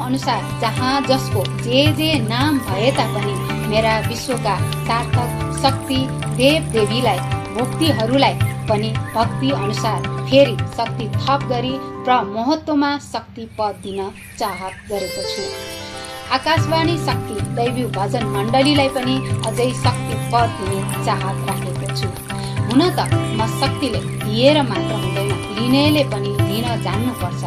अनुसार जहाँ जसको जे नाम भए तापनि मेरा विश्वका सार्थक शक्ति देव देवीलाई भक्तिहरूलाई पनि भक्ति अनुसार फेरि शक्ति थप गरी र महत्त्वमा शक्ति पद दिन चाहत गरेको छु। आकाशवाणी शक्ति दैवी भजन मण्डलीलाई पनि अझै शक्ति पद दिने चाहत राखेको छु। हुन त म शक्तिले दिएर मात्र हुँदैन, लिनेले पनि दिन जान्नुपर्छ।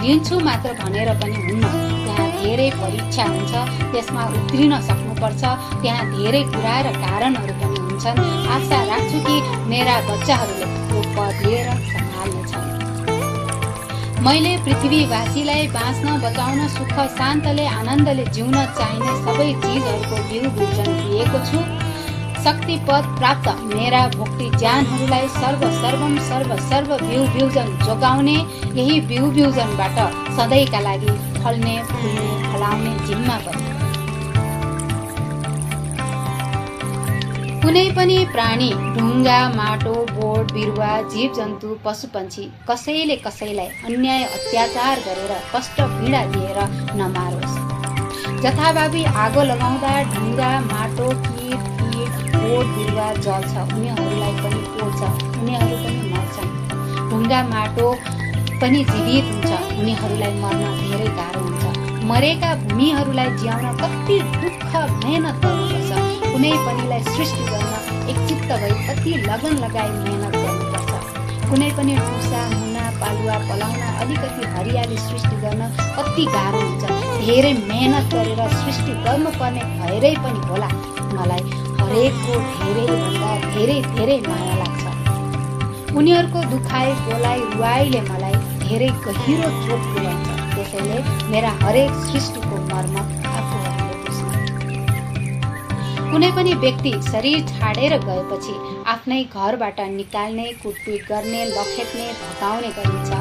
लिन्छु मात्र भनेर पनि हुन्न, त्यहाँ धेरै परीक्षा हुन्छ, त्यसमा उत्रिन सक्नुपर्छ। त्यहाँ धेरै कुरा र कारणहरू पनि हुन्छन्। आशा राख्छु कि मेरा बच्चाहरूले यो पद लिएर सम्हाल्नेछन्। मैले पृथ्वीवासीलाई बाँच्न बचाउन सुख शान्तले आनन्दले जिउन चाहिने सबै चिजहरूको बिउ बिउजन दिएको छु। शक्ति पद प्राप्त मेरा भक्ति ज्यानहरूलाई सर्व बिउ बिउजन जोगाउने, यही बिउ बिउजनबाट सधैँका लागि फल्ने फुल्ने फलाउने जिम्मा पनि। कुनै पनि प्राणी, ढुङ्गा, माटो, बोट, बिरुवा, जीव जन्तु, पशुपन्छी कसैले कसैलाई अन्याय अत्याचार गरेर कष्ट पीडा दिएर नमारोस्। जथाभावी आगो लगाउँदा ढुङ्गा, माटो, कीट, बोट, बिरुवा जल्छ, उनीहरूलाई पनि पोल्छ, उनीहरू पनि मर्छन्। ढुङ्गा, माटो पनि जीवित हुन्छ, उनीहरूलाई मर्न धेरै गाह्रो हुन्छ। मरेका भूमिहरूलाई जियाउन कति दुःख मेहनत गर्नुपर्छ। कुनै पनिलाई सृष्टि गर्न एकचित्त भई कति लगन लगाई मेहनत गर्नुपर्छ। कुनै पनि टुसा, मुना, पालुवा पलाउन अलिकति हरियाली सृष्टि गर्न कति गाह्रो हुन्छ। धेरै मेहनत गरेर सृष्टि गर्नुपर्ने भएरै पनि होला मलाई हरेकको धेरैभन्दा धेरै माया लाग्छ। उनीहरूको दुखाइ बोलाइ रुवाइले मलाई धेरै गहिरो चोट पुर्याउँछ। त्यसैले मेरा हरेक सृष्टिको मर्म आफूहरूले बुझ्नु। कुनै पनि व्यक्ति शरीर छाडेर गएपछि आफ्नै घरबाट निकाल्ने, कुटपिट गर्ने, लखेट्ने, भगाउने गरिन्छ।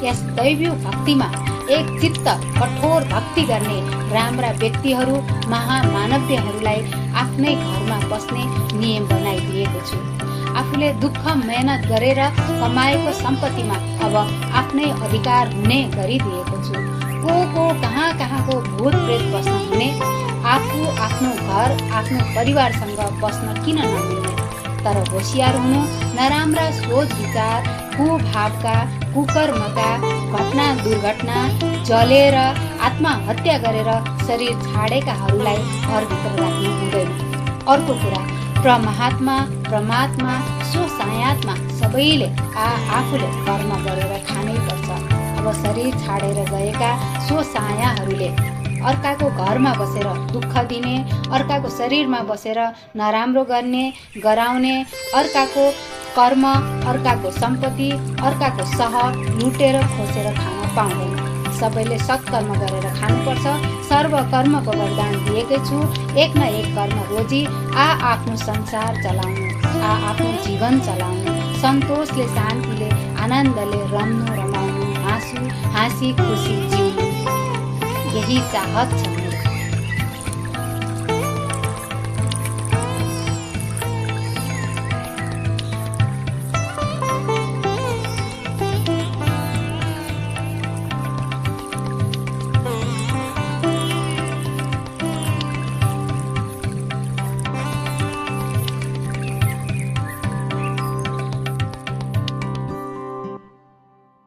यस दैवी भक्तिमा एक चित्त कठोर भक्ति गर्ने राम्रा व्यक्तिहरू, महामानव्यहरूलाई आफ्नै घरमा बस्ने नियम बनाइदिएको छु। आफूले दुःख मेहनत गरेर कमाएको सम्पत्तिमा अब आफ्नै अधिकार हुने गरिदिएको छु। को कहाँको भूत प्रेत बस्न हुने, आफू आफ्नो घर आफ्नो परिवारसँग बस्न किन नमिल्ने। तर होशियार हुनु, नराम्रा सोच विचार, कुभावका, कुकर्मका, घटना दुर्घटना, जलेर आत्महत्या गरेर शरीर छाडेकाहरूलाई घरभित्र राख्नु हुँदैन। अर्को कुरा, परमात्मा स्वसायात्मा सबैले आफूले कर्म गरेर खानै पर्छ। अब शरीर छाडेर गएका स्वसायाहरूले अर्काको घरमा बसेर दुःख दिने, अर्काको शरीरमा बसेर नराम्रो गर्ने गराउने, अर्काको कर्म, अर्काको सम्पत्ति, अर्काको सह लुटेर खोसेर खान पाउँदैन। सबैले सत्कर्म गरेर खानुपर्छ। सर्व कर्मको वरदान दिएकै छु। एक न एक कर्म रोजी आफ्नो संसार चलाउनु, आफ्नो जीवन चलाउनु, सन्तोषले शान्तिले आनन्दले रम्नु रमाउनु, हाँसी खुसी जिउनु, यही चाहत छ।